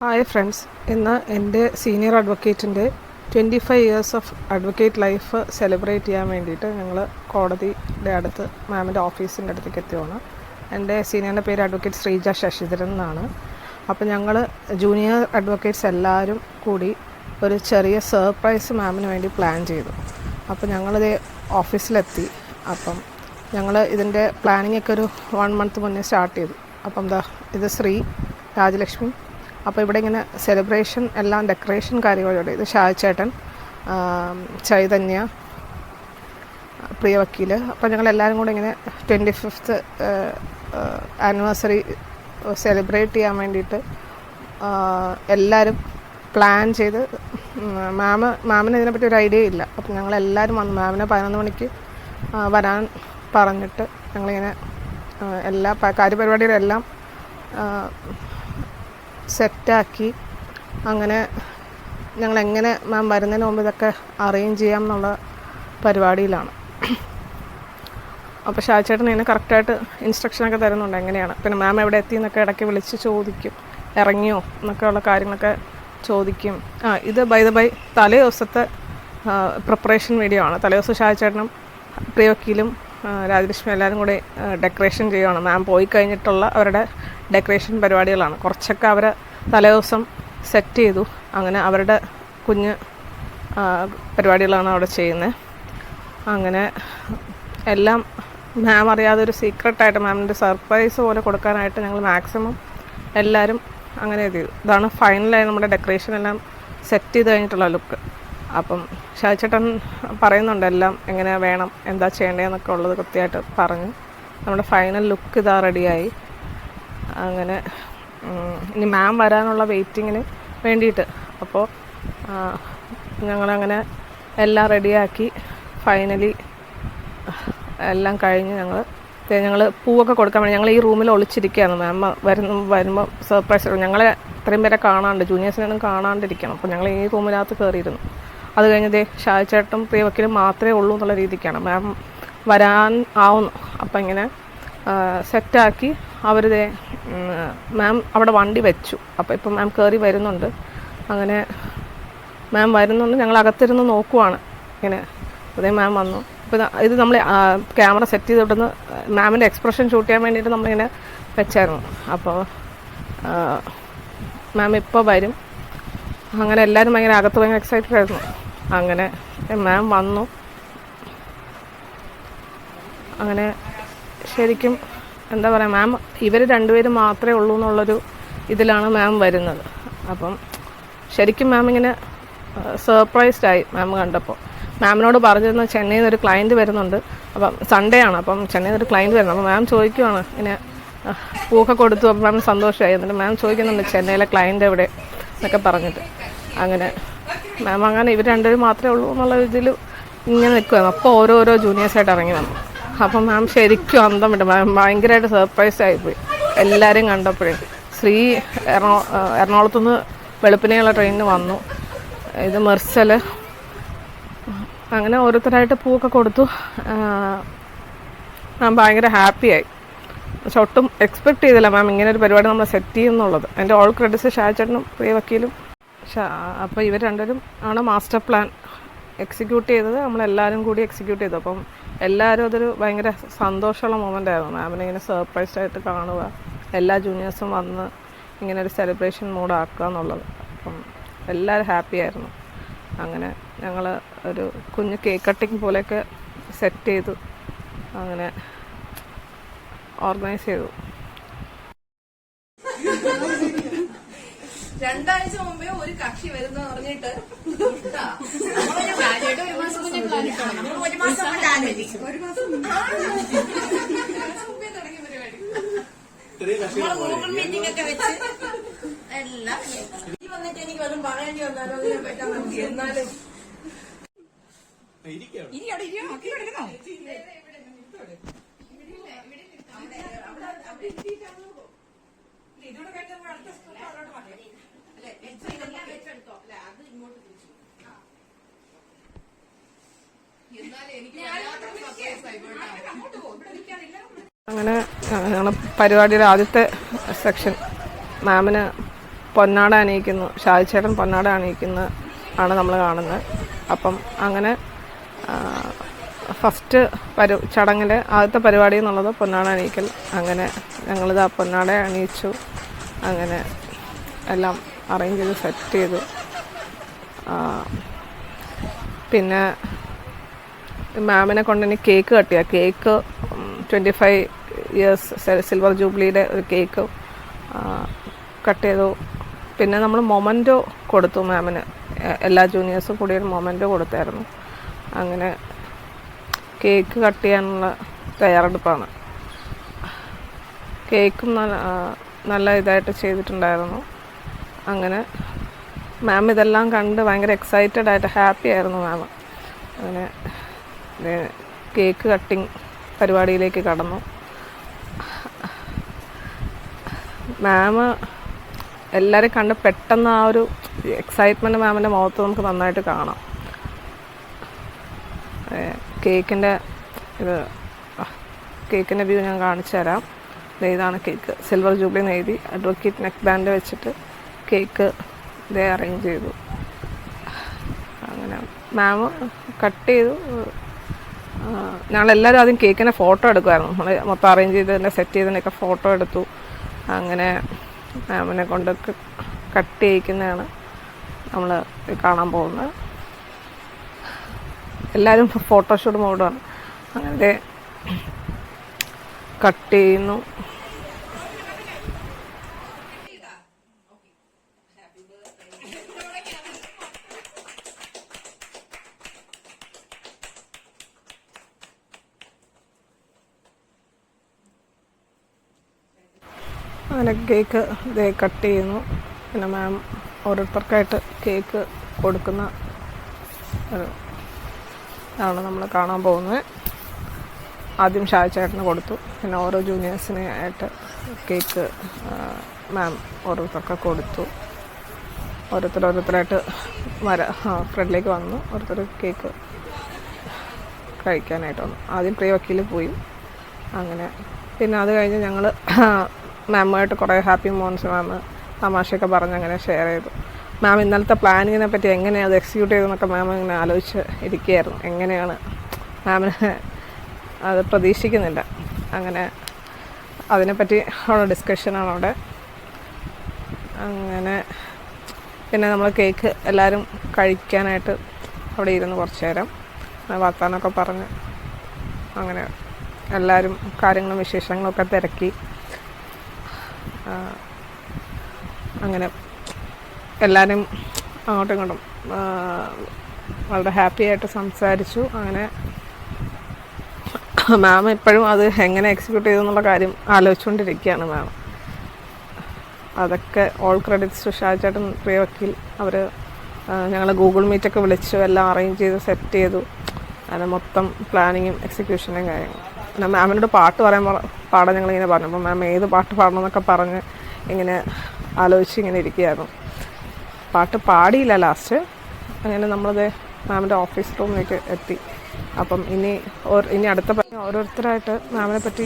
Hi friends, ഇന്ന് എൻ്റെ senior അഡ്വക്കേറ്റിൻ്റെ 25 years of advocate life celebrate ചെയ്യാൻ വേണ്ടിയിട്ട് ഞങ്ങൾ കോടതിയുടെ അടുത്ത് മാമിൻ്റെ ഓഫീസിൻ്റെ അടുത്തേക്ക് എത്തിയാണ്. എൻ്റെ സീനിയറിൻ്റെ പേര് അഡ്വക്കേറ്റ് ശ്രീജ ശശിധരൻ എന്നാണ്. അപ്പോൾ ഞങ്ങൾ ജൂനിയർ അഡ്വക്കേറ്റ്സ് എല്ലാവരും കൂടി ഒരു ചെറിയ സർപ്രൈസ് മാമിന് വേണ്ടി പ്ലാൻ ചെയ്തു. അപ്പോൾ ഞങ്ങളിത് ഓഫീസിലെത്തി. അപ്പം ഞങ്ങൾ ഇതിൻ്റെ പ്ലാനിങ്ങൊക്കെ ഒരു 1 month മുന്നേ സ്റ്റാർട്ട് ചെയ്തു. അപ്പം ഇത് ശ്രീ രാജലക്ഷ്മി. അപ്പോൾ ഇവിടെ ഇങ്ങനെ സെലിബ്രേഷൻ എല്ലാം ഡെക്കറേഷൻ കാര്യങ്ങളോടെ ഇത് ഷാജേട്ടൻ, ചൈതന്യ, പ്രിയ വക്കീൽ. അപ്പോൾ ഞങ്ങളെല്ലാവരും കൂടെ ഇങ്ങനെ 25th ആനിവേഴ്സറി സെലിബ്രേറ്റ് ചെയ്യാൻ വേണ്ടിയിട്ട് എല്ലാവരും പ്ലാൻ ചെയ്ത് മാമിന് ഇതിനെപ്പറ്റി ഒരു ഐഡിയ ഇല്ല. അപ്പം ഞങ്ങളെല്ലാവരും വന്നു. മാമിനെ 11 മണിക്ക് വരാൻ പറഞ്ഞിട്ട് ഞങ്ങളിങ്ങനെ എല്ലാ കാര്യപരിപാടികളെല്ലാം സെറ്റാക്കി. അങ്ങനെ ഞങ്ങളെങ്ങനെ മാം വരുന്നതിന് മുമ്പ് ഇതൊക്കെ അറേഞ്ച് ചെയ്യാം എന്നുള്ള പരിപാടിയിലാണ്. അപ്പോൾ ഷാജേട്ടൻ ഇതിനെ കറക്റ്റായിട്ട് ഇൻസ്ട്രക്ഷനൊക്കെ തരുന്നുണ്ട് എങ്ങനെയാണ്. പിന്നെ മാം എവിടെ എത്തി എന്നൊക്കെ ഇടയ്ക്ക് വിളിച്ച് ചോദിക്കും, ഇറങ്ങിയോ എന്നൊക്കെ ഉള്ള കാര്യങ്ങളൊക്കെ ചോദിക്കും. ഇത് ബൈ തലേ ദിവസത്തെ പ്രിപ്പറേഷൻ വീഡിയോ ആണ്. തലേ ദിവസം ഷാജേട്ടനും പ്രിയ വക്കീലും രാജലക്ഷ്മി എല്ലാവരും കൂടെ ഡെക്കറേഷൻ ചെയ്യുകയാണ്. മാം പോയി കഴിഞ്ഞിട്ടുള്ള അവരുടെ ഡെക്കറേഷൻ പരിപാടികളാണ്. കുറച്ചൊക്കെ അവർ തലേദിവസം സെറ്റ് ചെയ്തു. അങ്ങനെ അവരുടെ കുഞ്ഞ് പരിപാടികളാണ് അവിടെ ചെയ്യുന്നത്. അങ്ങനെ എല്ലാം മാം അറിയാതെ ഒരു സീക്രട്ടായിട്ട് മാമിൻ്റെ സർപ്രൈസ് പോലെ കൊടുക്കാനായിട്ട് ഞങ്ങൾ മാക്സിമം എല്ലാവരും അങ്ങനെ ചെയ്തു. ഇതാണ് ഫൈനലായി നമ്മുടെ ഡെക്കറേഷൻ എല്ലാം സെറ്റ് ചെയ്ത് കഴിഞ്ഞിട്ടുള്ള ലുക്ക്. അപ്പം ഷാജേട്ടൻ പറയുന്നുണ്ട് എല്ലാം എങ്ങനെ വേണം, എന്താ ചെയ്യേണ്ടതെന്നൊക്കെ ഉള്ളത് കൃത്യമായിട്ട് പറഞ്ഞു. നമ്മുടെ ഫൈനൽ ലുക്ക് ഇതാ റെഡിയായി. അങ്ങനെ ഇനി മാം വരാനുള്ള വെയിറ്റിങ്ങിന് വേണ്ടിയിട്ട് അപ്പോൾ ഞങ്ങളങ്ങനെ എല്ലാം റെഡിയാക്കി. ഫൈനലി എല്ലാം കഴിഞ്ഞ് ഞങ്ങൾ പൂവൊക്കെ കൊടുക്കാൻ വേണ്ടി ഞങ്ങൾ ഈ റൂമിൽ ഒളിച്ചിരിക്കുകയാണ്. മാം വരുമ്പോൾ സർപ്രൈസ് ഞങ്ങളെ ഇത്രയും പേരെ കാണാണ്ട്, ജൂനിയേഴ്സിനൊന്നും കാണാണ്ടിരിക്കണം. അപ്പോൾ ഞങ്ങൾ ഈ റൂമിനകത്ത് കയറിയിരുന്നു. അത് കഴിഞ്ഞ് ഷാജേട്ടനും പ്രിയ വക്കീലും മാത്രമേ ഉള്ളൂ എന്നുള്ള രീതിക്കാണ്. മാം വരാൻ ആവുന്നു. അപ്പം ഇങ്ങനെ സെറ്റാക്കി അവർ മാം അവിടെ വണ്ടി വെച്ചു. അപ്പോൾ ഇപ്പം മാം കയറി വരുന്നുണ്ട്. അങ്ങനെ മാം വരുന്നുണ്ട്. ഞങ്ങൾ അകത്തിരുന്ന് നോക്കുവാണ് ഇങ്ങനെ. അതേ മാം വന്നു. അപ്പോൾ ഇത് നമ്മൾ ക്യാമറ സെറ്റ് ചെയ്തിട്ടുന്ന് മാമിൻ്റെ എക്സ്പ്രഷൻ ഷൂട്ട് ചെയ്യാൻ വേണ്ടിയിട്ട് നമ്മളിങ്ങനെ വെച്ചായിരുന്നു. അപ്പോൾ മാം ഇപ്പോൾ വരും. അങ്ങനെ എല്ലാവരും ഭയങ്കര അകത്ത് ഭയങ്കര എക്സൈറ്റഡ് ആയിരുന്നു. അങ്ങനെ മാം വന്നു. അങ്ങനെ ശരിക്കും എന്താ പറയുക, മാം ഇവർ രണ്ടുപേരും മാത്രമേ ഉള്ളൂ എന്നുള്ളൊരു ഇതിലാണ് മാം വരുന്നത്. അപ്പം ശരിക്കും മാം ഇങ്ങനെ സർപ്രൈസ്ഡായി മാം കണ്ടപ്പോൾ. മാമിനോട് പറഞ്ഞിരുന്ന ചെന്നൈയിൽ നിന്ന് ഒരു ക്ലയൻറ്റ് വരുന്നുണ്ട്. അപ്പം സൺഡേ ആണ്. അപ്പം ചെന്നൈയിൽ നിന്ന് ഒരു ക്ലയൻറ്റ് വരുന്നത്. അപ്പോൾ മാം ചോദിക്കുവാണ് ഇങ്ങനെ പൂക്കെ കൊടുത്തു. അപ്പം മാം സന്തോഷമായി. എന്നിട്ട് മാം ചോദിക്കുന്നുണ്ട് ചെന്നൈയിലെ ക്ലയൻറ്റ് എവിടെ എന്നൊക്കെ പറഞ്ഞിട്ട്. അങ്ങനെ മാം അങ്ങനെ ഇവർ രണ്ടുപേരും മാത്രമേ ഉള്ളൂ എന്നുള്ള ഇതിൽ ഇങ്ങനെ നിൽക്കുമായിരുന്നു. അപ്പോൾ ഓരോരോ ജൂനിയേഴ്സായിട്ട് ഇറങ്ങി വന്നു. അപ്പം മാം ശരിക്കും അന്തം വിട്ടു. മാം ഭയങ്കരമായിട്ട് സർപ്രൈസ് ആയിപ്പോയി എല്ലാവരെയും കണ്ടപ്പോഴേ. ശ്രീ എറണാകുളത്തുനിന്ന് വെളുപ്പിനെയുള്ള ട്രെയിനിന് വന്നു. ഇത് മെർസൽ. അങ്ങനെ ഓരോരുത്തരായിട്ട് പൂവൊക്കെ കൊടുത്തു. മാം ഭയങ്കര ഹാപ്പിയായി. പക്ഷെ ഒട്ടും എക്സ്പെക്റ്റ് ചെയ്തില്ല മാം ഇങ്ങനെ ഒരു പരിപാടി നമ്മൾ സെറ്റ് ചെയ്യുന്നുള്ളത്. എൻ്റെ ഓൾ ക്രെഡിറ്റ്സ് ഷാജേട്ടനും പ്രിയ വക്കീലും. അപ്പോൾ ഇവർ രണ്ടുപേരും ആണ് മാസ്റ്റർ പ്ലാൻ എക്സിക്യൂട്ട് ചെയ്തത്. നമ്മളെല്ലാവരും കൂടി എക്സിക്യൂട്ട് ചെയ്തു. അപ്പം എല്ലാവരും അതൊരു ഭയങ്കര സന്തോഷമുള്ള മൊമെൻ്റ് ആയിരുന്നു. മാമിനെ ഇങ്ങനെ സർപ്രൈസ്ഡായിട്ട് കാണുക, എല്ലാ ജൂനിയേഴ്സും വന്ന് ഇങ്ങനെ ഒരു സെലിബ്രേഷൻ മൂഡാക്കുക എന്നുള്ളത്. അപ്പം എല്ലാവരും ഹാപ്പി ആയിരുന്നു. അങ്ങനെ ഞങ്ങൾ ഒരു കുഞ്ഞ് കേക്ക് കട്ടിങ് പോലെയൊക്കെ സെറ്റ് ചെയ്തു. അങ്ങനെ ഓർഗനൈസ് ചെയ്തു. 2 ആഴ്ച മുമ്പേ ഒരു കക്ഷി വരുന്ന പറഞ്ഞിട്ട് ഒരു മാസം തുടങ്ങിയ പരിപാടി ഗൂഗിൾ മീറ്റിംഗ് ഒക്കെ വെച്ച് എല്ലാം വന്നിട്ട് എനിക്ക് വല്ലതും പറയേണ്ടി വന്നാലോ ഞാൻ പറ്റാൻ നോക്കി. എന്നാലും ഇതോടെ കേട്ടപ്പോൾ അടുത്ത സ്കൂളിൽ അവരോട് പറഞ്ഞു അല്ലെ വെച്ചെടുത്തോ അല്ലെ അത് ഇങ്ങോട്ട് തിരിച്ചു. എന്നാലും എനിക്ക് അങ്ങോട്ട് പോകും. ഇവിടെ നിൽക്കാനില്ല. അങ്ങനെ ഞങ്ങൾ പരിപാടിയുടെ ആദ്യത്തെ സെക്ഷൻ മാമിന് പൊന്നാട അണിയിക്കുന്നു, ഷാജിച്ചേട്ടൻ പൊന്നാട അണിയിക്കുന്ന ആണ് നമ്മൾ കാണുന്നത്. അപ്പം അങ്ങനെ ഫസ്റ്റ് ചടങ്ങിൽ ആദ്യത്തെ പരിപാടി എന്നുള്ളത് പൊന്നാട അണിയിക്കൽ. അങ്ങനെ ഞങ്ങളിത് ആ പൊന്നാട അണിയിച്ചു. അങ്ങനെ എല്ലാം അറേഞ്ച് ചെയ്ത് സെറ്റ് ചെയ്തു. പിന്നെ മാമിനെ കൊണ്ട് ഇനി കേക്ക് കട്ട് ചെയ്യുക. കേക്ക് 25 years സിൽവർ ജൂബിലിയുടെ ഒരു കേക്ക് കട്ട് ചെയ്തു. പിന്നെ നമ്മൾ മൊമൻറ്റോ കൊടുത്തു മാമിന്. എല്ലാ ജൂനിയേഴ്സും കൂടി ഒരു മൊമൻറ്റോ കൊടുത്തായിരുന്നു. അങ്ങനെ കേക്ക് കട്ട് ചെയ്യാനുള്ള തയ്യാറെടുപ്പാണ്. കേക്കും നല്ല ഇതായിട്ട് ചെയ്തിട്ടുണ്ടായിരുന്നു. അങ്ങനെ മാം ഇതെല്ലാം കണ്ട് ഭയങ്കര എക്സൈറ്റഡ് ആയിട്ട് ഹാപ്പി ആയിരുന്നു മാം. അങ്ങനെ കേക്ക് കട്ടിങ് പരിപാടിയിലേക്ക് കടന്നു. മാം എല്ലാവരെയും കണ്ട് പെട്ടെന്ന് ആ ഒരു എക്സൈറ്റ്മെൻറ്റ് മാമിൻ്റെ മുഖത്ത് നമുക്ക് നന്നായിട്ട് കാണാം. കേക്കിൻ്റെ വ്യൂ ഞാൻ കാണിച്ചു തരാം. ഇതാണ് കേക്ക്. സിൽവർ ജൂബിലി എഴുതി അഡ്വക്കേറ്റ് നെക്ക് ബാൻഡ് വെച്ചിട്ട് കേക്ക് ഇതേ അറേഞ്ച് ചെയ്തു. അങ്ങനെ മാം കട്ട് ചെയ്തു. ഞങ്ങളെല്ലാവരും ആദ്യം കേക്കിൻ്റെ ഫോട്ടോ എടുക്കുമായിരുന്നു. നമ്മൾ മൊത്തം അറേഞ്ച് ചെയ്തതിൻ്റെ സെറ്റ് ചെയ്തതിൻ്റെയൊക്കെ ഫോട്ടോ എടുത്തു. അങ്ങനെ മാമിനെ കൊണ്ട് കട്ട് ചെയ്യിക്കുന്നതാണ് നമ്മൾ കാണാൻ പോകുന്നത്. എല്ലാവരും ഫോട്ടോഷൂട്ട് മോഡാണ്. അങ്ങനെ കട്ട് ചെയ്യുന്നു. അങ്ങനെ കേക്ക് ഇതേ കട്ട് ചെയ്യുന്നു. പിന്നെ മാം ഓരോരുത്തർക്കായിട്ട് കേക്ക് കൊടുക്കുന്ന ഒരു ആണ് നമ്മൾ കാണാൻ പോകുന്നത്. ആദ്യം ഷാജിച്ചേട്ടന് കൊടുത്തു. പിന്നെ ഓരോ ജൂനിയേഴ്സിനെ ആയിട്ട് കേക്ക് മാം ഓരോരുത്തർക്ക് കൊടുത്തു. ഓരോരുത്തരായിട്ട് ഫ്രണ്ടിലേക്ക് വന്നു. ഓരോരുത്തർ കേക്ക് കഴിക്കാനായിട്ട് വന്നു. ആദ്യം പ്രിയ വക്കീൽ പോയി. അങ്ങനെ പിന്നെ അത് കഴിഞ്ഞ് ഞങ്ങൾ മാമുമായിട്ട് കുറേ ഹാപ്പി മൊമെൻറ്റ്സ് മാം തമാശയൊക്കെ പറഞ്ഞ് അങ്ങനെ ഷെയർ ചെയ്തു. മാം ഇന്നലത്തെ പ്ലാനിങ്ങിനെ പറ്റി എങ്ങനെയാണ് അത് എക്സിക്യൂട്ട് ചെയ്തതെന്നൊക്കെ മാം ഇങ്ങനെ ആലോചിച്ച് ഇരിക്കുകയായിരുന്നു. എങ്ങനെയാണ് മാമിന് അത് പ്രതീക്ഷിക്കുന്നില്ല. അങ്ങനെ അതിനെപ്പറ്റി ഉള്ള ഡിസ്കഷനാണ് അവിടെ. അങ്ങനെ പിന്നെ നമ്മൾ കേക്ക് എല്ലാവരും കഴിക്കാനായിട്ട് അവിടെ ഇരുന്ന് കുറച്ച് നേരം വർത്താനമൊക്കെ പറഞ്ഞ് അങ്ങനെ എല്ലാവരും കാര്യങ്ങളും വിശേഷങ്ങളൊക്കെ തിരക്കി. അങ്ങനെ എല്ലാവരും അങ്ങോട്ടും ഇങ്ങോട്ടും വളരെ ഹാപ്പി ആയിട്ട് സംസാരിച്ചു. അങ്ങനെ മാം ഇപ്പോഴും അത് എങ്ങനെ എക്സിക്യൂട്ട് ചെയ്തെന്നുള്ള കാര്യം ആലോചിച്ചുകൊണ്ടിരിക്കുകയാണ് മാം. അതൊക്കെ ഓൾ ക്രെഡിറ്റ്സ് ഷാജിച്ചേട്ടൻ, പ്രിയ വക്കീൽ അവർ ഞങ്ങൾ ഗൂഗിൾ മീറ്റൊക്കെ വിളിച്ചു എല്ലാം അറേഞ്ച് ചെയ്ത് സെറ്റ് ചെയ്തു. അങ്ങനെ മൊത്തം പ്ലാനിങ്ങും എക്സിക്യൂഷനും കാര്യങ്ങളും. പിന്നെ മാമിനോട് പാട്ട് പാടാൻ ഞങ്ങളിങ്ങനെ പറഞ്ഞു. അപ്പോൾ മാം ഏത് പാട്ട് പാടണമെന്നൊക്കെ പറഞ്ഞ് ഇങ്ങനെ ആലോചിച്ച് ഇങ്ങനെ ഇരിക്കുകയായിരുന്നു. പാട്ട് പാടിയില്ല ലാസ്റ്റ്. അങ്ങനെ നമ്മളത് മാമിൻ്റെ ഓഫീസ് റൂമിലേക്ക് എത്തി. അപ്പം ഇനി അടുത്ത ഓരോരുത്തരായിട്ട് മാമിനെ പറ്റി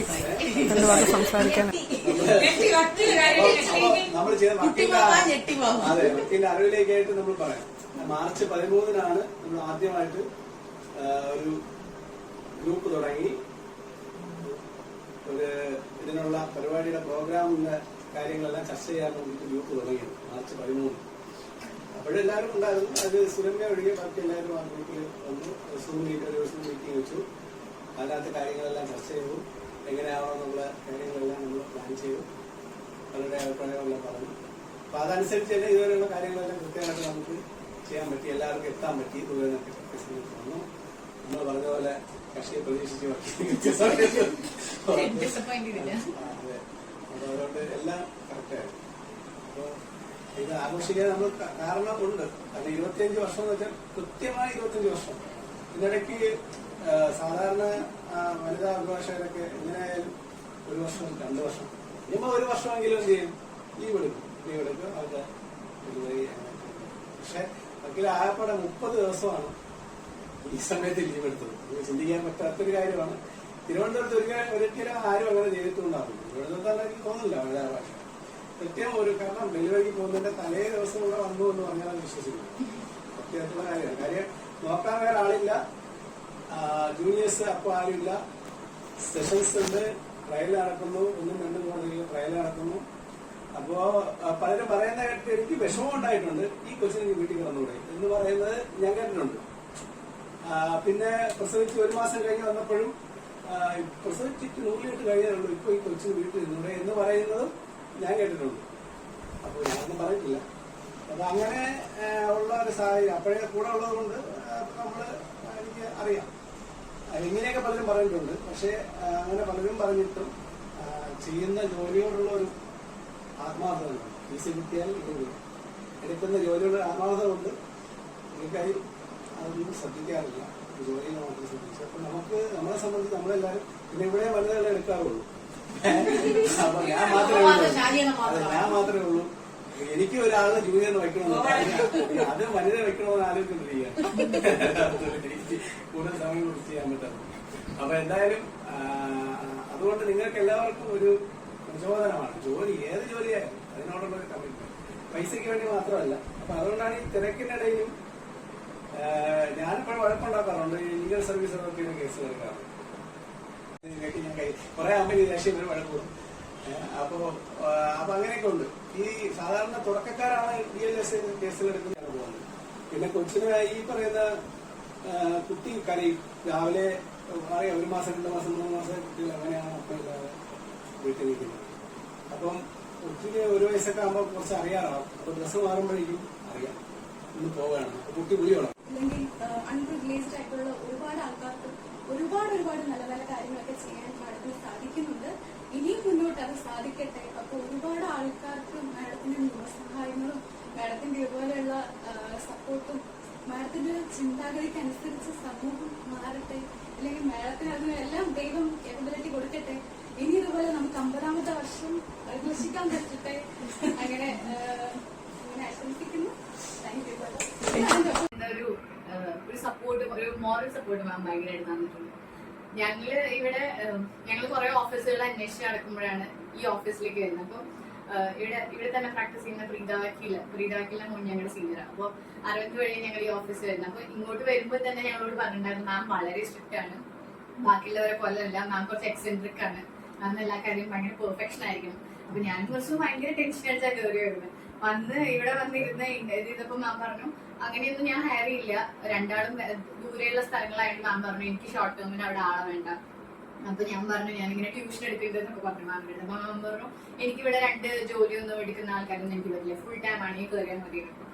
എന്ത് പറഞ്ഞ് സംസാരിക്കാൻ അറിവിലേക്കായിട്ട് നമ്മൾ പറയാം. മാർച്ച് 13-നാണ് നമ്മൾ ആദ്യമായിട്ട് ഒരു ഗ്രൂപ്പ് തുടങ്ങി. ഇതിനുള്ള പരിപാടിയുടെ പ്രോഗ്രാമിന്റെ കാര്യങ്ങളെല്ലാം ചർച്ച ചെയ്യാൻ വേണ്ടിയിട്ട് ഗ്രൂപ്പ് തുടങ്ങിയത് മാർച്ച് 13. അപ്പോഴെല്ലാവരും ഉണ്ടായിരുന്നു. അത് സുരമ്യ ഒഴികെ ബാക്കി എല്ലാവരും ആ ഗ്രൂപ്പിൽ വന്നു. സൂം മീറ്റിംഗ് വെച്ചു. അതിനകത്ത് കാര്യങ്ങളെല്ലാം ചർച്ച ചെയ്തു. എങ്ങനെയാവണമെന്നുള്ള കാര്യങ്ങളെല്ലാം നമ്മൾ പ്ലാൻ ചെയ്തു. അവരുടെ അഭിപ്രായങ്ങളെല്ലാം പറഞ്ഞു. അപ്പൊ അതനുസരിച്ച് തന്നെ ഇതുവരെയുള്ള കാര്യങ്ങളെല്ലാം കൃത്യമായിട്ട് നമുക്ക് ചെയ്യാൻ പറ്റി. എല്ലാവർക്കും എത്താൻ പറ്റി. ദൂരമൊക്കെ വന്നു. നമ്മൾ പറഞ്ഞ പോലെ കക്ഷിയെ പ്രതീക്ഷിച്ച് അതുകൊണ്ട് എല്ലാം കറക്റ്റായിരുന്നു. അപ്പോൾ ഇത് ആഘോഷിക്കാൻ നമ്മൾ കാരണം ഉണ്ട്. കാരണം 25 വർഷം എന്ന് വെച്ചാൽ കൃത്യമായി 25 വർഷം. ഇതിനിടയ്ക്ക് സാധാരണ വനിതാ അഭിഭാഷകരൊക്കെ എങ്ങനെയായാലും 1 വർഷം 2 വർഷം ഇനിയിപ്പോൾ 1 വർഷമെങ്കിലും എന്ത് ചെയ്യും, ലീവ് എടുക്കും അവരുടെ ഡെലിവറി. പക്ഷെ വക്കീൽ ആകപ്പാടെ 30 ദിവസമാണ് ഈ സമയത്ത് ലീവ് എടുത്തത്. ചിന്തിക്കാൻ പറ്റാത്തൊരു കാര്യമാണ്. തിരുവനന്തപുരത്ത് ഒരിക്കലും ആരും അങ്ങനെ ചെയ്തിട്ടുണ്ടാവില്ല. തിരുവനന്തപുരത്ത് എനിക്ക് തോന്നുന്നില്ല വനിതാ ഭാഷ. കൃത്യം ഒരു കാരണം ഡെലിവറിക്ക് പോകുന്നതിന്റെ തലേ ദിവസം കൂടെ വന്നു എന്ന് പറഞ്ഞാൽ അത് വിശ്വസിക്കും. സത്യമായിട്ടുള്ള കാര്യമാണ്. കാര്യം നോക്കാൻ വേറെ ആളില്ല, ജൂനിയേഴ്സ് അപ്പോൾ ആരുമില്ല, സെഷൻസ് ഉണ്ട്, ട്രയൽ നടക്കുന്നു, 1-2 കോടതിയിൽ ട്രയൽ നടക്കുന്നു. അപ്പോ പലരും പറയുന്ന കേട്ടിട്ട് എനിക്ക് വിഷമം ഉണ്ടായിട്ടുണ്ട്, ഈ കൊച്ചിന് വീട്ടിൽ കിടന്നുകൂടെ എന്ന് പറയുന്നത് ഞാൻ കേട്ടിട്ടുണ്ട്. പിന്നെ പ്രസവിച്ച് 1 മാസം കഴിഞ്ഞ് വന്നപ്പോഴും പ്രസവിച്ചിട്ട് 100 ലിറ്റർ കഴിഞ്ഞുള്ളൂ, ഇപ്പൊ ഈ കൊച്ചിന് വീട്ടിൽ നിന്നൂടെ എന്ന് പറയുന്നതും ഞാൻ കേട്ടിട്ടുണ്ട്. അപ്പോൾ ഞാനൊന്നും പറഞ്ഞിട്ടില്ല. അപ്പൊ അങ്ങനെ ഉള്ള ഒരു സാഹചര്യം അപ്പോഴേ കൂടെ ഉള്ളത് കൊണ്ട് നമ്മള് എനിക്ക് അറിയാം. ഇങ്ങനെയൊക്കെ പലരും പറഞ്ഞിട്ടുണ്ട്. പക്ഷെ അങ്ങനെ പലരും പറഞ്ഞിട്ടും ചെയ്യുന്ന ജോലിയോടുള്ള ഒരു ആത്മാർത്ഥത ഉണ്ട്. ഫീസ് കിട്ടിയാൽ എടുക്കുന്ന ജോലിയുടെ ആത്മാർത്ഥത കൊണ്ട് എനിക്കായി അതൊന്നും ശ്രദ്ധിക്കാറില്ല. ജോലിയിൽ മാത്രം ശ്രദ്ധിച്ചു. അപ്പൊ നമുക്ക് നമ്മളെ സംബന്ധിച്ച് നമ്മളെല്ലാവരും പിന്നെ ഇവിടെ വനിതകളെ എടുക്കാറുള്ളൂ. അപ്പൊ ഞാൻ മാത്രമേ ഉള്ളൂ. എനിക്ക് ഒരാളെ ജൂനിയർ വയ്ക്കണമെന്ന് അത് വനിത വെക്കണമെന്ന് ആലോചിക്കൊണ്ടിരിക്കുകയാണ്. കൂടുതൽ സമയം കുറിച്ച് ചെയ്യാൻ പറ്റും. അപ്പൊ എന്തായാലും അതുകൊണ്ട് നിങ്ങൾക്ക് എല്ലാവർക്കും ഒരു പ്രചോദനമാണ്. ജോലി ഏത് ജോലിയായാലും അതിനോടുള്ള ഒരു കമ്മിറ്റ്മെന്റ് പൈസയ്ക്ക് വേണ്ടി മാത്രമല്ല. അപ്പൊ അതുകൊണ്ടാണ് ഈ തിരക്കിനിടയിലും ഞാനിപ്പോഴും വഴക്കുണ്ടാക്കാറുണ്ട്. ലീഗൽ സർവീസ് അതോറിറ്റിയുടെ കേസ് എടുക്കാറുണ്ട്. ഞാൻ കുറെ ആകുമ്പോൾ ഈ ദേഷ്യം ഒരു വഴക്കൂടും. അപ്പൊ അങ്ങനെയൊക്കെ ഉണ്ട്. ഈ സാധാരണ തുടക്കക്കാരാണ് DLS കേസുകൾ എടുക്കുന്നതാണ് പോകുന്നത്. പിന്നെ കൊച്ചിന് ഈ പറയുന്ന കുട്ടി കരയും രാവിലെ അറിയാം, 1 മാസം 2 മാസം 3 മാസം കുട്ടികൾ അങ്ങനെയാണ് ഒപ്പമില്ലാതെ വീട്ടിൽ നിൽക്കുന്നത്. അപ്പം കൊച്ചിന് 1 വയസ്സൊക്കെ ആകുമ്പോൾ കുറച്ച് അറിയാറാവും. അപ്പൊ ഡ്രസ്സ് മാറുമ്പോഴേക്കും അറിയാം ഇന്ന് പോവുകയാണ്, കുട്ടി വിളിയോണം. അല്ലെങ്കിൽ അൺപ്രിവിലേജ്ഡ് ആയിട്ടുള്ള ഒരുപാട് ആൾക്കാർക്ക് ഒരുപാട് നല്ല നല്ല കാര്യങ്ങളൊക്കെ ചെയ്യാൻ മാഡത്തിന് സാധിക്കുന്നുണ്ട്. ഇനിയും മുന്നോട്ട് അത് സാധിക്കട്ടെ. അപ്പൊ ഒരുപാട് ആൾക്കാർക്ക് മാഡത്തിന്റെ നിയമസഹായങ്ങളും മാഡത്തിന്റെ ഇതുപോലെയുള്ള സപ്പോർട്ടും മാഡത്തിന്റെ ചിന്താഗതിക്ക് അനുസരിച്ച് സമൂഹം മാറട്ടെ. അല്ലെങ്കിൽ മാഡത്തിന് അതിനെല്ലാം ദൈവം കേപ്പബിലിറ്റി കൊടുക്കട്ടെ. ഇനി ഇതുപോലെ നമുക്ക് 50ാമത്തെ വർഷം ആഘോഷിക്കാൻ പറ്റട്ടെ. അങ്ങനെ ആശംസിക്കുന്നു. Thank you. ഒരു സപ്പോർട്ട്, ഒരു മോറൽ സപ്പോർട്ട് മാം ഭയങ്കരമായിട്ട് തന്നിട്ടുണ്ട്. ഞങ്ങൾ കുറെ ഓഫീസുകൾ അന്വേഷിച്ച് നടക്കുമ്പോഴാണ് ഈ ഓഫീസിലേക്ക് വരുന്നത്. അപ്പം ഇവിടെ തന്നെ പ്രാക്ടീസ് ചെയ്യുന്ന പ്രീത വക്കീലിന്റെ മുൻ ഞങ്ങളുടെ സീനിയറാണ്. അപ്പോൾ അരവിന്ദ് വഴി ഞങ്ങൾ ഈ ഓഫീസിൽ വരുന്നത്. അപ്പൊ ഇങ്ങോട്ട് വരുമ്പോൾ തന്നെ ഞങ്ങളോട് പറഞ്ഞിട്ടുണ്ടായിരുന്നു മാം വളരെ സ്ട്രിക്റ്റ് ആണ്, ബാക്കിയുള്ളവരെ പോലെയല്ല, മാം കുറച്ച് എക്സെൻട്രിക് ആണ്, മാം എല്ലാ കാര്യവും ഭയങ്കര പെർഫെക്ഷൻ ആയിരിക്കണം. അപ്പൊ ഞാൻ കുറച്ച് ഭയങ്കര ടെൻഷൻ അടിച്ചാൽ കയറി വരുന്നത്. ഇവിടെ വന്നിരുന്ന് ഇത് ചെയ്തപ്പോ മാം പറഞ്ഞു അങ്ങനെയൊന്നും ഞാൻ ഹയർ ചെയ്യില്ല, 2ആളും ദൂരെയുള്ള സ്ഥലങ്ങളായിട്ട് മാം പറഞ്ഞു എനിക്ക് ഷോർട്ട് ടേമിന് അവിടെ ആളെ വേണ്ട. അപ്പൊ ഞാൻ പറഞ്ഞു ഞാനിങ്ങനെ ട്യൂഷൻ എടുക്കുന്നുണ്ടെന്നൊക്കെ പറഞ്ഞു മാമിന്റെ. അപ്പൊ മാം പറഞ്ഞു എനിക്കിവിടെ 2 ജോലിയൊന്നും എടുക്കുന്ന ആൾക്കാരൊന്നും എനിക്ക് പറ്റില്ല, ഫുൾ ടൈം ആണ് ഈ കയറിയാൽ മതി.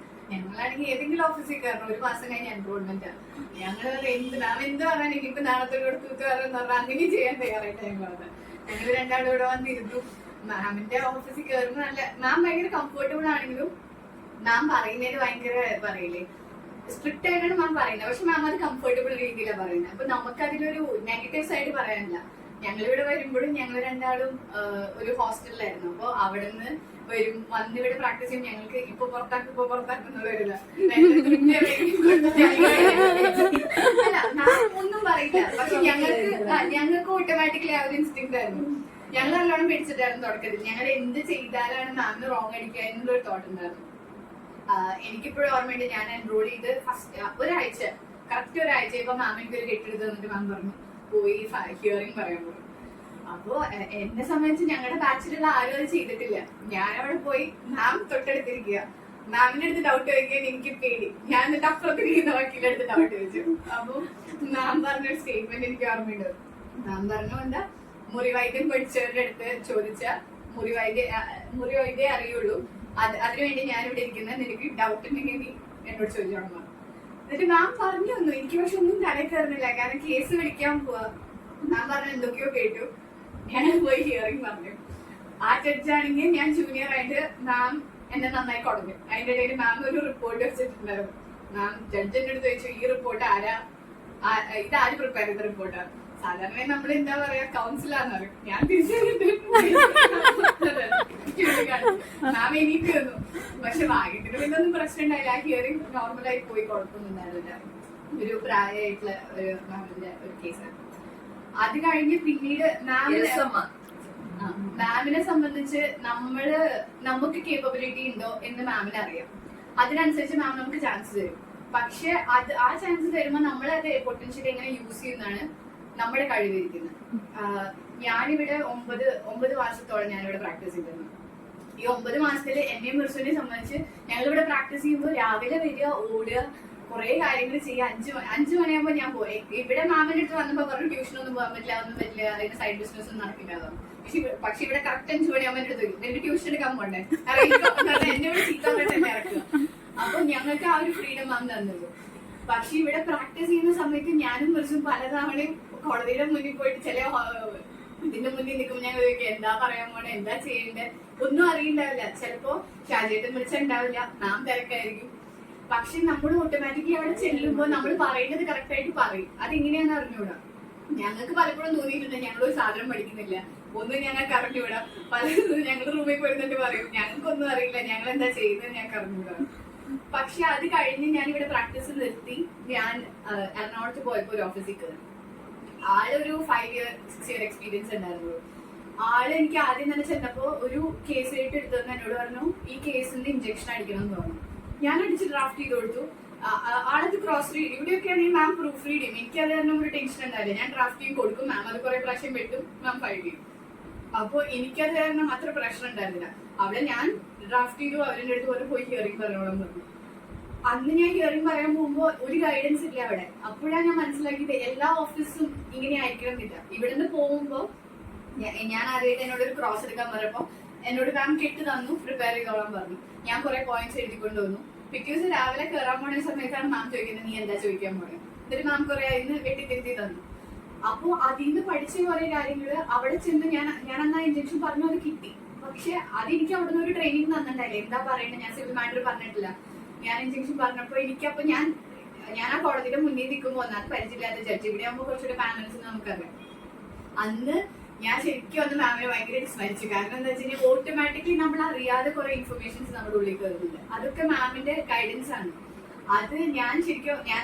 ഞങ്ങളാണെങ്കിൽ ഏതെങ്കിലും ഓഫീസിൽ കയറണം, 1 മാസം കഴിഞ്ഞ് എൻറോൾമെന്റ്. ഞങ്ങൾ മാം എന്ത് പറഞ്ഞാൽ എനിക്കിപ്പോ നാളത്തോട് തൂത്ത് കയറെന്ന് പറഞ്ഞാൽ അങ്ങനെ ചെയ്യാൻ തയ്യാറായിട്ട് ഞങ്ങൾ വന്നത്. ഞങ്ങൾ 2ആളും ഇവിടെ വന്നിരുന്നു. മാമിന്റെ ഓഫീസിൽ കയറുമ്പോൾ നല്ല മാം ഭയങ്കര കംഫർട്ടബിൾ ആണെങ്കിലും മാം പറയുന്നതിന് ഭയങ്കര പറയില്ലേ സ്ട്രിക്റ്റ് ആയിട്ടാണ് മാം പറയുന്നത്. പക്ഷെ മാം അത് കംഫർട്ടബിൾ രീതിയിലാണ് പറയുന്നത്. അപ്പൊ നമുക്ക് അതിലൊരു നെഗറ്റീവ് സൈഡ് പറയാനില്ല. ഞങ്ങളിവിടെ വരുമ്പോഴും ഞങ്ങൾ 2ആളും ഒരു ഹോസ്റ്റലിലായിരുന്നു. അപ്പൊ അവിടെ നിന്ന് വന്നിവിടെ പ്രാക്ടീസ് ചെയ്യും. ഞങ്ങൾക്ക് ഇപ്പൊ പുറത്താക്കുന്ന വരില്ല, അല്ല മാം ഒന്നും പറയില്ല. പക്ഷെ ഞങ്ങൾക്ക് ഓട്ടോമാറ്റിക്കലി ആ ഒരു ഇൻസ്റ്റിങ്ക്റ്റ് ആയിരുന്നു. ഞങ്ങൾ നല്ലോണം പിടിച്ചിട്ടായിരുന്നു തുടക്കത്തിൽ. ഞങ്ങൾ എന്ത് ചെയ്താലാണ് മാമിന് റോങ് അടിക്കുക എന്നുള്ളൊരു തോട്ട് ഉണ്ടായിരുന്നു. എനിക്കിപ്പോഴും ഓർമ്മയുണ്ട്, ഞാൻ എൻറോൾ ചെയ്ത് കറക്റ്റ് ഒരാഴ്ച ഇപ്പൊ മാം എനിക്കൊരു കെട്ടെടുത്ത് തന്നിട്ട് മാം പറഞ്ഞു പോയി ഹിയറിംഗ് പറയാൻ പോകും. അപ്പോ എന്നെ സംബന്ധിച്ച് ഞങ്ങളുടെ ബാച്ചിലുള്ള ആരും അത് ചെയ്തിട്ടില്ല. ഞാൻ അവിടെ പോയി മാം തൊട്ടടുത്തിരിക്കുക, മാമിന്റെ അടുത്ത് ഡൗട്ട് ചോദിക്കാൻ എനിക്ക് പേടി. ഞാൻ എന്നിട്ട് അപ്പുറത്തിരിക്കുന്ന വക്കീലിന്റെ അടുത്ത് ഡൗട്ട് ചോദിച്ചു. അപ്പൊ മാം പറഞ്ഞൊരു സ്റ്റേറ്റ്മെന്റ് എനിക്ക് ഓർമ്മയുണ്ട്. മാം പറഞ്ഞു എന്താ മുറിവൈദ്യം പഠിച്ചവരുടെ അടുത്ത് ചോദിച്ച മുറിവൈദ്യം അറിയുള്ളൂ, അതിനുവേണ്ടി ഞാനിവിടെ ഇരിക്കുന്നത്, നിനക്ക് ഡൗട്ട് ഉണ്ടെങ്കിൽ നീ എന്നോട് ചോദിച്ചോളാം. എന്നിട്ട് മാം പറഞ്ഞു തന്നു. എനിക്ക് പക്ഷെ ഒന്നും തലയിൽ കയറുന്നില്ല, കാരണം കേസ് വിളിക്കാൻ പോവാ. മാം പറഞ്ഞു എന്തൊക്കെയോ കേട്ടു. ഞാൻ പോയി ഹിയറിംഗ് പറഞ്ഞു. ആ ജഡ്ജാണെങ്കിൽ ഞാൻ ജൂനിയർ ആയിട്ട് മാം എന്നെ നന്നായി കുടഞ്ഞു. അതിന്റെ ഇടയിൽ മാം ഒരു റിപ്പോർട്ട് വെച്ചിട്ടുണ്ടായിരുന്നു. മാം ജഡ്ജിന്റെ അടുത്ത് ചോദിച്ചു ഈ റിപ്പോർട്ട് ഇതാര് പ്രിപ്പയർ ചെയ്ത റിപ്പോർട്ടാണ്. സാധാരണ നമ്മൾ എന്താ പറയാ കൗൺസിലാന്ന് പറയും. ഞാൻ മാം എനിക്ക് തന്നു. പക്ഷെ ഭാഗ്യത്തിന് പിന്നെ ഒന്നും പ്രശ്നം ഉണ്ടായില്ല. ആ ഹിയറിംഗ് നോർമലായി പോയി, കുഴപ്പമൊന്നും ഉണ്ടായിരുന്നില്ല. ഒരു പ്രായമായിട്ടുള്ള ഒരു മാമിന്റെ ഒരു കേസാണ്. അത് കഴിഞ്ഞ് പിന്നീട് മാം മാമിനെ സംബന്ധിച്ച് നമുക്ക് കേപ്പബിലിറ്റി ഉണ്ടോ എന്ന് മാമിന് അറിയാം. അതിനനുസരിച്ച് മാം നമുക്ക് ചാൻസ് തരും. പക്ഷെ ആ ചാൻസ് തരുമ്പോൾ നമ്മളത് പൊട്ടൻഷ്യൽ എങ്ങനെ യൂസ് ചെയ്യുന്നതാണ് നമ്മുടെ കഴിവിരിക്കുന്നത്. ഞാനിവിടെ 9 മാസത്തോളം ഞാനിവിടെ പ്രാക്ടീസ് ചെയ്തിരുന്നു. ഈ 9 മാസത്തിൽ എന്നെയും മിർസുവിനെ സംബന്ധിച്ച് ഞങ്ങളിവിടെ പ്രാക്ടീസ് ചെയ്യുമ്പോൾ രാവിലെ വരിക, ഓടുക, കുറെ കാര്യങ്ങൾ ചെയ്യുക. 5 മണിയാകുമ്പോൾ ഞാൻ പോയി. ഇവിടെ മാമിന്റെ അടുത്ത് വന്നപ്പോ പറഞ്ഞു ട്യൂഷനൊന്നും പോകാൻ പറ്റില്ല, ഒന്നും പറ്റില്ല, അതിന്റെ സൈഡ് ബിസിനസ് ഒന്നും നടക്കില്ല. പക്ഷെ ഇവിടെ കറക്റ്റ് 5 മണിയാകുമ്പോൾ എന്റെ അടുത്ത് വരും, എനിക്ക് ട്യൂഷൻ എടുക്കാൻ പോണ്ടേ, എന്നെ ഇവിടെ ചീത്ത തന്നെ ഇറക്കുക. അപ്പൊ ഞങ്ങൾക്ക് ആ ഒരു ഫ്രീഡം മാം തന്നത്. പക്ഷെ ഇവിടെ പ്രാക്ടീസ് ചെയ്യുന്ന സമയത്ത് ഞാനും മിർസും പലതവണയും കോടതിയുടെ മുന്നിൽ പോയിട്ട് ചില ഇതിന്റെ മുന്നിൽ നിൽക്കുമ്പോൾ ഞങ്ങൾ എന്താ പറയാൻ പോണേ, എന്താ ചെയ്യേണ്ടത് ഒന്നും അറിയണ്ടാവില്ല. ചിലപ്പോ ഷാജേട്ടൻ വിളിച്ചിട്ടുണ്ടാവില്ല, നാം തിരക്കായിരിക്കും. പക്ഷെ നമ്മൾ ഓട്ടോമാറ്റിക്കലി അവിടെ ചെല്ലുമ്പോൾ നമ്മൾ പറയുന്നത് കറക്റ്റ് ആയിട്ട് പറയും. അതെങ്ങനെയാണെന്ന് അറിഞ്ഞൂടാ. ഞങ്ങൾക്ക് പലപ്പോഴും തോന്നിയിട്ടുണ്ട് ഞങ്ങളൊരു സാധനം പഠിക്കുന്നില്ല, ഒന്നും ഞങ്ങൾക്ക് അറിഞ്ഞൂടാ. പലരും ഞങ്ങൾ റൂമിൽ പോയിരുന്നിട്ട് പറയും ഞങ്ങൾക്കൊന്നും അറിയില്ല, ഞങ്ങൾ എന്താ ചെയ്യുന്നത് ഞങ്ങൾക്ക് അറിഞ്ഞൂടാ. പക്ഷെ അത് കഴിഞ്ഞ് ഞാൻ ഇവിടെ പ്രാക്ടീസ് നിർത്തി ഞാൻ എറണാകുളത്ത് പോയപ്പോ ഒരു ഓഫീസിൽ കയറി. ആളൊരു 5 year 6 year എക്സ്പീരിയൻസ് ഉണ്ടായിരുന്നു. ആള് എനിക്ക് ആദ്യം തന്നെ ചെന്നപ്പോ ഒരു കേസ് ആയിട്ട് എടുത്തതെന്ന് എന്നോട് പറഞ്ഞു, ഈ കേസിന്റെ ഇഞ്ചക്ഷൻ അടിക്കണം എന്ന് പറഞ്ഞു. ഞാൻ അടിച്ച് ഡ്രാഫ്റ്റ് ചെയ്ത് കൊടുത്തു. ആളത് ക്രോസ് റീഡ്, ഇവിടെയൊക്കെ ആണെങ്കിൽ മാം പ്രൂഫ് റീഡ് ചെയ്യും. എനിക്ക് അത് തന്നെ ഒരു ടെൻഷൻ ഉണ്ടാവില്ല. ഞാൻ ഡ്രാഫ്റ്റ് ചെയ്ത് കൊടുക്കും, മാം അത് കുറെ പ്രാവശ്യം വെട്ടും, മാം ഫയൽ ചെയ്യും. അപ്പൊ എനിക്കത് കാരണം അത്ര പ്രശ്നം ഉണ്ടായിരുന്നില്ല. അവിടെ ഞാൻ ഡ്രാഫ്റ്റ് ചെയ്തു, അവരുടെ അടുത്ത് പോലെ പോയി ഹിയറിംഗ് പറഞ്ഞോളം പറഞ്ഞു. അന്ന് ഞാൻ ഹിയറിംഗ് പറയാൻ പോകുമ്പോ ഒരു ഗൈഡൻസ് ഇല്ല അവിടെ. അപ്പോഴാണ് ഞാൻ മനസ്സിലാക്കിയത് എല്ലാ ഓഫീസും ഇങ്ങനെ ആയിരിക്കണം എന്നില്ല. ഇവിടുന്ന് പോകുമ്പോ ഞാൻ ആദ്യമായിട്ട് എന്നോട് ഒരു ക്രോസ് എടുക്കാൻ പറഞ്ഞപ്പോ എന്നോട് മാം കെട്ട് തന്നു, പ്രിപ്പയർ ചെയ്തോളാൻ പറഞ്ഞു. ഞാൻ കുറെ പോയിന്റ്സ് എഴുതിക്കൊണ്ട് വന്നു. പിറ്റേ ദിവസം രാവിലെ കയറാൻ പോണ സമയത്താണ് മാം ചോദിക്കുന്നത് നീ എന്താ ചോദിക്കാൻ പോണേ. എന്നിട്ട് മാം കുറെ അതിന് വെട്ടിത്തിരുത്തി തന്നു. അപ്പൊ അതിൽ നിന്ന് പഠിച്ച കുറെ കാര്യങ്ങള് അവിടെ ചെന്ന് ഞാൻ അന്നാ ഇഞ്ചക്ഷൻ പറഞ്ഞു, അത് കിട്ടി. പക്ഷെ അതെനിക്ക് അവിടെ നിന്ന് ഒരു ട്രെയിനിങ് തന്നിട്ടുണ്ടായില്ല. എന്താ പറയണ്ടത്, ഞാൻ സിവിൽ മാറ്റർ പറഞ്ഞിട്ടില്ല. ഞാൻ ഇഞ്ചക്ഷൻ പറഞ്ഞപ്പോ എനിക്കപ്പോ ഞാൻ ആ കോടതിയുടെ മുന്നിൽ നിൽക്കുമ്പോൾ അത് പരിചയമില്ലാത്ത ജഡ്ജ്, ഇവിടെ ആകുമ്പോൾ കുറച്ചുകൂടെ പാനൽസ് നമുക്കറിയാം. അന്ന് ഞാൻ ശരിക്കും ഒന്ന് മാമിനെ ഭയങ്കരമായിട്ട് സ്മരിച്ചു. കാരണം എന്താ വെച്ച് കഴിഞ്ഞാൽ ഓട്ടോമാറ്റിക്കലി നമ്മൾ അറിയാതെ കുറെ ഇൻഫർമേഷൻസ് നമ്മുടെ ഉള്ളിൽ കയറുന്നുണ്ട്. അതൊക്കെ മാമിന്റെ ഗൈഡൻസ് ആണ്. അത് ഞാൻ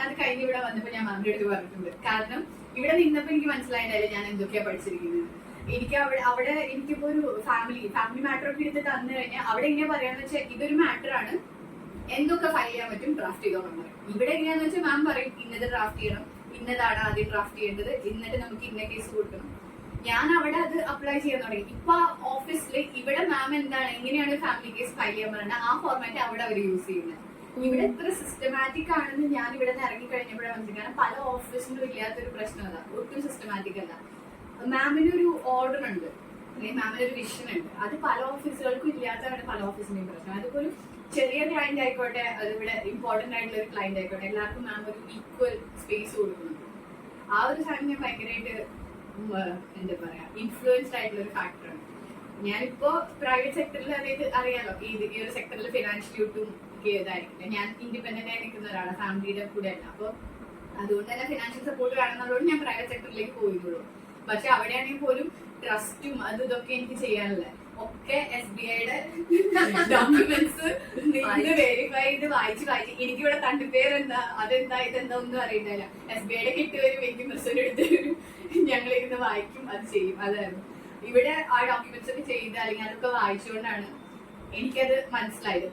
അത് കഴിഞ്ഞ് ഇവിടെ വന്നപ്പോ ഞാൻ മാമിന്റെ അടുത്ത് പറഞ്ഞിട്ടുണ്ട്. കാരണം ഇവിടെ നിന്നപ്പോ എനിക്ക് മനസ്സിലായിട്ടായില്ല ഞാൻ എന്തൊക്കെയാ പഠിച്ചിരിക്കുന്നത്. എനിക്ക് അവിടെ എനിക്കിപ്പോ ഒരു ഫാമിലി മാറ്റർ ഒക്കെ എടുത്ത് തന്നു കഴിഞ്ഞാൽ അവിടെ എങ്ങനെയാ പറയാന്ന് വെച്ചാൽ ഇതൊരു മാറ്റർ ആണ്, എന്തൊക്കെ ഫയൽ ചെയ്യാൻ പറ്റും ഡ്രാഫ്റ്റ് ചെയ്തോളാൻ പറയും. ഇവിടെ എങ്ങനെയാന്ന് വെച്ചാൽ മാം പറയും ഇന്നത് ഡ്രാഫ്റ്റ് ചെയ്യണം, ഇന്നതാണ് ആദ്യം ഡ്രാഫ്റ്റ് ചെയ്യേണ്ടത്, എന്നിട്ട് നമുക്ക് ഇന്ന കേസ് കൊടുക്കണം. ഞാൻ അവിടെ അത് അപ്ലൈ ചെയ്യാൻ തുടങ്ങി. ഇപ്പൊ ഓഫീസിൽ ഇവിടെ മാം എന്താണ് എങ്ങനെയാണ് ഫാമിലി കേസ് ഫയൽ ചെയ്യാൻ പറയുന്നത് ആ ഫോർമാറ്റ് അവിടെ അവർ യൂസ് ചെയ്യുന്നത്. ഇവിടെ എത്ര സിസ്റ്റമാറ്റിക് ആണെന്ന് ഞാൻ ഇവിടെ നിന്ന് ഇറങ്ങി കഴിഞ്ഞപ്പോഴാണ് മനസ്സിലാക്കാൻ. പല ഓഫീസിനും ഇല്ലാത്തൊരു പ്രശ്നം അതാ, ഒട്ടും സിസ്റ്റമാറ്റിക് അല്ല. മാമിനൊരു ഓർഡർ ഉണ്ട്, അല്ലെങ്കിൽ മാമിനൊരു വിഷൻ ഉണ്ട്. അത് പല ഓഫീസുകൾക്കും ഇല്ലാത്തതാണ് പല ഓഫീസിന്റെയും പ്രശ്നം. അതിപ്പോ ഒരു ചെറിയ ക്ലയന്റ് ആയിക്കോട്ടെ, അതിവിടെ ഇമ്പോർട്ടന്റ് ആയിട്ടുള്ള ഒരു ക്ലയന്റ് ആയിക്കോട്ടെ, എല്ലാവർക്കും മാം ഒരു ഈക്വൽ സ്പേസ് കൊടുക്കുന്നുണ്ട്. ആ ഒരു സാധനം ഞാൻ ഭയങ്കരമായിട്ട് എന്താ പറയാ ഇൻഫ്ലുവൻസ്ഡ് ആയിട്ടുള്ള ഒരു ഫാക്ടറാണ്. ഞാനിപ്പോ പ്രൈവറ്റ് സെക്ടറിൽ അതായത് അറിയാലോ ഈ ഒരു സെക്ടറിൽ ഫിനാൻഷ്യലി ഒട്ടും ഇതായിരിക്കില്ല. ഞാൻ ഇൻഡിപെൻഡന്റ് ആയി നിൽക്കുന്ന ഒരാളാണ്, ഫാമിലിയുടെ കൂടെ അല്ല. അപ്പൊ അതുകൊണ്ട് തന്നെ ഫിനാൻഷ്യൽ സപ്പോർട്ട് കാണുന്നതുകൊണ്ട് ഞാൻ പ്രൈവറ്റ് സെക്ടറിലേക്ക് പോയിട്ടുള്ളൂ. പക്ഷെ അവിടെയാണെങ്കിൽ പോലും ട്രസ്റ്റും അതും ഇതൊക്കെ എനിക്ക് ചെയ്യാനുള്ള ഒക്കെ SBIയുടെ ഡോക്യുമെന്റ്സ് നിന്ന് വെരിഫൈ ചെയ്ത് വായിച്ച് എനിക്കിവിടെ തണ്ടുപേരെന്താ അതെന്താ ഇതെന്താ ഒന്നും അറിയണ്ടല്ല. SBIയുടെ കിട്ടി വരും, എനിക്ക് മെസ്സേജ് എടുത്ത് വരും, ഞങ്ങളിരുന്ന് വായിക്കും, അത് ചെയ്യും. അതായിരുന്നു ഇവിടെ ആ ഡോക്യുമെന്റ്സ് ഒക്കെ ചെയ്ത് അല്ലെങ്കിൽ അതൊക്കെ വായിച്ചുകൊണ്ടാണ് എനിക്കത് മനസ്സിലായത്.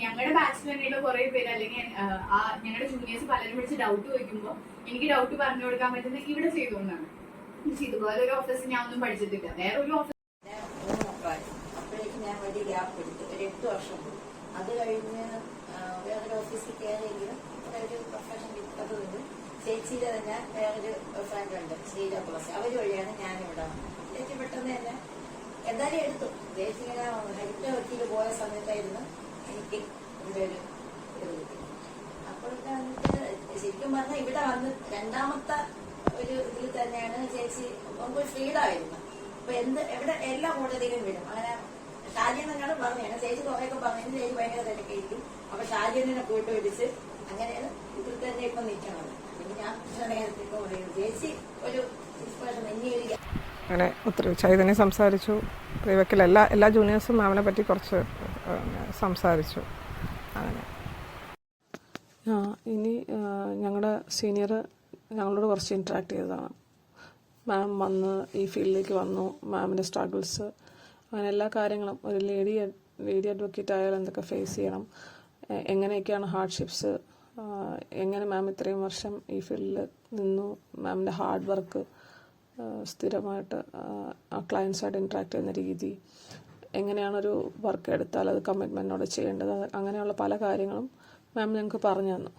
ഞങ്ങളുടെ ബാച്ചിൽ തന്നെയുള്ള കുറെ പേര് അല്ലെങ്കിൽ ഞങ്ങളുടെ ജൂനിയേഴ്സ് പലരും വിളിച്ച് ഡൗട്ട് ചോദിക്കുമ്പോൾ എനിക്ക് ഡൗട്ട് പറഞ്ഞു കൊടുക്കാൻ പറ്റുന്നത് ഇവിടെ ചെയ്തുകൊണ്ടാണ്. ഇതുപോലെ ഒരു ഓഫീസ് ഞാൻ ഒന്നും പഠിച്ചിട്ടില്ല, വേറെ ഒരു ഓഫീസ്. അപ്പോഴേക്കും ഞാൻ വലിയ ഗ്യാപ്പ് എടുത്തു, ഒരു 8 വർഷം. അത് കഴിഞ്ഞ് വേറൊരു ഓഫീസിൽ കയറിയെങ്കിലും ഒരു പ്രൊഫഷൻ കിട്ടുന്നത് ചേച്ചിയുടെ തന്നെ വേറൊരു ഫ്രണ്ട് ഉണ്ട്, ശ്രീല പ്ലസ്, അവർ വഴിയാണ് ഞാനിവിടെ വന്നത്. ചേച്ചി പെട്ടെന്ന് തന്നെ എന്തായാലും എടുത്തു. ചേച്ചി ഇങ്ങനെ ഹരിത വക്കീൽ പോയ സമയത്തായിരുന്നു എനിക്ക് ഇവിടെ ഒരു ഇത് കിട്ടി. അപ്പോഴൊക്കെ വന്നിട്ട് ശരിക്കും പറഞ്ഞാൽ ഇവിടെ വന്ന് രണ്ടാമത്തെ ഒരു ഇതിൽ തന്നെയാണ് ചേച്ചി നമുക്ക് ഫ്രീഡായിരുന്നു. അപ്പൊ എവിടെ എല്ലാ കോടതിയിലും വരും. അങ്ങനെ ഷാജിയൻ തന്നെയാണ് പറഞ്ഞത്. ചേച്ചി കുറെയൊക്കെ പറഞ്ഞു, ചേച്ചി ഭയങ്കര തിരക്കായിരിക്കും. അപ്പൊ ഷാജിയനെ പോയിട്ട് വിളിച്ച് അങ്ങനെയാണ് ഇതിൽ തന്നെ ഇപ്പൊ നിൽക്കുന്നത്. പിന്നെ ഞാൻ നേരത്തെ പറയുന്നത് ചേച്ചി ഒരു ഇൻസ്പിറേഷൻ. ഇനി ഒരു അങ്ങനെ ഒത്തിരി ചൈതന്യം സംസാരിച്ചു. പ്രീവക്കിൽ എല്ലാ ജൂനിയേഴ്സും മാമിനെ പറ്റി കുറച്ച് സംസാരിച്ചു. അങ്ങനെ ഇനി ഞങ്ങളുടെ സീനിയർ ഞങ്ങളോട് കുറച്ച് ഇൻട്രാക്ട് ചെയ്തതാണ്. മാം വന്ന് ഈ ഫീൽഡിലേക്ക് വന്നു, മാമിൻ്റെ സ്ട്രഗിൾസ്, അങ്ങനെ എല്ലാ കാര്യങ്ങളും ഒരു ലേഡി അഡ്വക്കേറ്റ് ആയാൽ എന്തൊക്കെ ഫേസ് ചെയ്യണം, എങ്ങനെയൊക്കെയാണ് ഹാർഡ്ഷിപ്സ്, എങ്ങനെ മാം ഇത്രയും വർഷം ഈ ഫീൽഡിൽ നിന്നു, മാമിൻ്റെ ഹാർഡ് വർക്ക്, സ്ഥിരമായിട്ട് ക്ലയൻസായിട്ട് ഇൻട്രാക്ട് ചെയ്യുന്ന രീതി, എങ്ങനെയാണൊരു വർക്ക് എടുത്താൽ അത് കമ്മിറ്റ്മെൻറ്റോടെ ചെയ്യേണ്ടത്, അങ്ങനെയുള്ള പല കാര്യങ്ങളും മാം ഞങ്ങൾക്ക് പറഞ്ഞു തന്നു.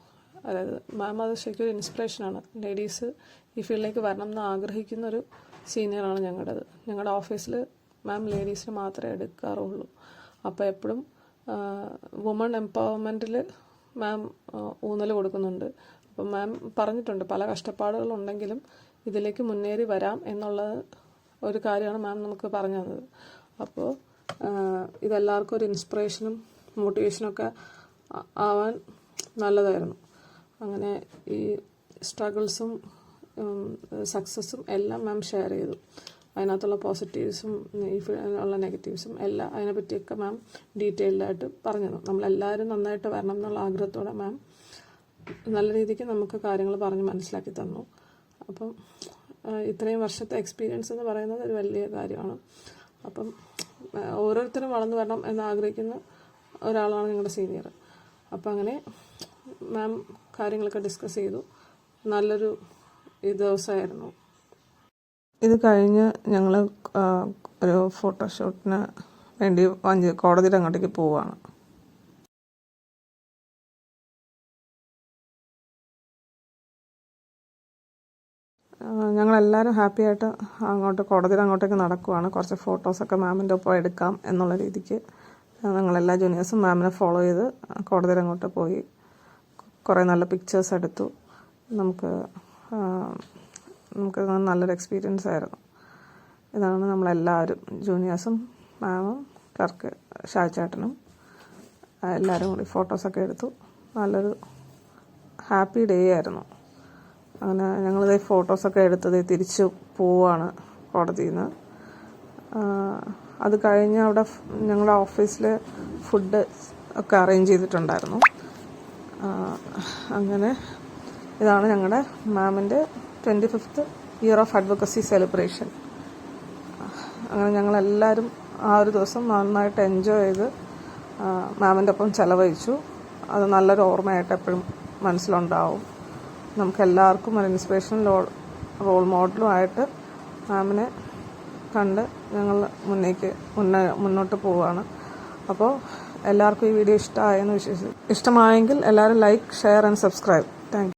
അതായത് മാം അത് ശരിക്കും ഒരു ഇൻസ്പിറേഷനാണ്. ലേഡീസ് ഈ ഫീൽഡിലേക്ക് വരണം എന്ന് ആഗ്രഹിക്കുന്നൊരു സീനിയറാണ് ഞങ്ങളുടേത്. ഞങ്ങളുടെ ഓഫീസിൽ മാം ലേഡീസിന് മാത്രമേ എടുക്കാറുള്ളൂ. അപ്പോൾ എപ്പോഴും വുമൺ എംപവർമെൻറ്റിൽ മാം ഊന്നൽ കൊടുക്കുന്നുണ്ട്. അപ്പം മാം പറഞ്ഞിട്ടുണ്ട് പല കഷ്ടപ്പാടുകളുണ്ടെങ്കിലും ഇതിലേക്ക് മുന്നേറി വരാം എന്നുള്ളത് ഒരു കാര്യമാണ് മാം നമുക്ക് പറഞ്ഞു തന്നത്. അപ്പോൾ ഇതെല്ലാവർക്കും ഒരു ഇൻസ്പിറേഷനും മോട്ടിവേഷനൊക്കെ ആവാൻ നല്ലതായിരുന്നു. അങ്ങനെ ഈ സ്ട്രഗിൾസും സക്സസ്സും എല്ലാം മാം ഷെയർ ചെയ്തു. അതിനകത്തുള്ള പോസിറ്റീവ്സും ഈ ഉള്ള നെഗറ്റീവ്സും എല്ലാം അതിനെപ്പറ്റിയൊക്കെ മാം ഡീറ്റെയിൽഡായിട്ട് പറഞ്ഞു തന്നു. നമ്മളെല്ലാവരും നന്നായിട്ട് വരണം എന്നുള്ള ആഗ്രഹത്തോടെ മാം നല്ല രീതിക്ക് നമുക്ക് കാര്യങ്ങൾ പറഞ്ഞ് മനസ്സിലാക്കി തന്നു. അപ്പം ഇത്രയും വർഷത്തെ എക്സ്പീരിയൻസ് എന്ന് പറയുന്നത് ഒരു വലിയ കാര്യമാണ്. അപ്പം ഓരോരുത്തരും വളർന്നു വരണം എന്ന് ആഗ്രഹിക്കുന്ന ഒരാളാണ് ഞങ്ങളുടെ സീനിയർ. അപ്പം അങ്ങനെ മാം കാര്യങ്ങളൊക്കെ ഡിസ്കസ് ചെയ്തു. നല്ലൊരു ദിവസമായിരുന്നു. ഇത് കഴിഞ്ഞ് ഞങ്ങൾ ഒരു ഫോട്ടോഷൂട്ടിന് വേണ്ടി കോടതിയുടെ അങ്ങോട്ടേക്ക് പോവുകയാണ്. ഞങ്ങളെല്ലാവരും ഹാപ്പിയായിട്ട് കോടതിയുടെ അങ്ങോട്ടേക്ക് നടക്കുവാണ്. കുറച്ച് ഫോട്ടോസൊക്കെ മാമിൻ്റെ ഒപ്പം എടുക്കാം എന്നുള്ള രീതിക്ക് ഞങ്ങളെല്ലാ ജൂനിയേഴ്സും മാമിനെ ഫോളോ ചെയ്ത് കോടതിയുടെ അങ്ങോട്ട് പോയി കുറേ നല്ല പിക്ചേഴ്സ് എടുത്തു. നമുക്ക് നല്ലൊരു എക്സ്പീരിയൻസ് ആയിരുന്നു. ഇതാണ് നമ്മളെല്ലാവരും ജൂനിയേഴ്സും മാമും ക്ലർക്ക് ഷാജേട്ടനും എല്ലാവരും കൂടി ഫോട്ടോസൊക്കെ എടുത്തു. നല്ലൊരു ഹാപ്പി ഡേ ആയിരുന്നു. അങ്ങനെ ഞങ്ങളിത് ഫോട്ടോസൊക്കെ എടുത്തത് തിരിച്ച് പോവുകയാണ് കോടതിയിൽ നിന്ന്. അത് കഴിഞ്ഞ് അവിടെ ഞങ്ങളുടെ ഓഫീസിൽ ഫുഡ് ഒക്കെ അറേഞ്ച് ചെയ്തിട്ടുണ്ടായിരുന്നു. അങ്ങനെ ഇതാണ് ഞങ്ങളുടെ മാമിൻ്റെ 25th year of advocacy celebration. അങ്ങനെ ഞങ്ങളെല്ലാവരും ആ ഒരു ദിവസം നന്നായിട്ട് എൻജോയ് ചെയ്ത് മാമിൻ്റെ ഒപ്പം ചിലവഴിച്ചു. അത് നല്ലൊരു ഓർമ്മയായിട്ട് എപ്പോഴും മനസ്സിലുണ്ടാവും. നമുക്കെല്ലാവർക്കും ഒരു ഇൻസ്പിറേഷൻ റോൾ മോഡലും ആയിട്ട് മാമിനെ കണ്ട് ഞങ്ങൾ മുന്നോട്ട് പോവുകയാണ്. അപ്പോൾ എല്ലാവർക്കും ഈ വീഡിയോ ഇഷ്ടമായെന്ന് ഇഷ്ടമായെങ്കിൽ എല്ലാവരും like, share and subscribe. Thank you.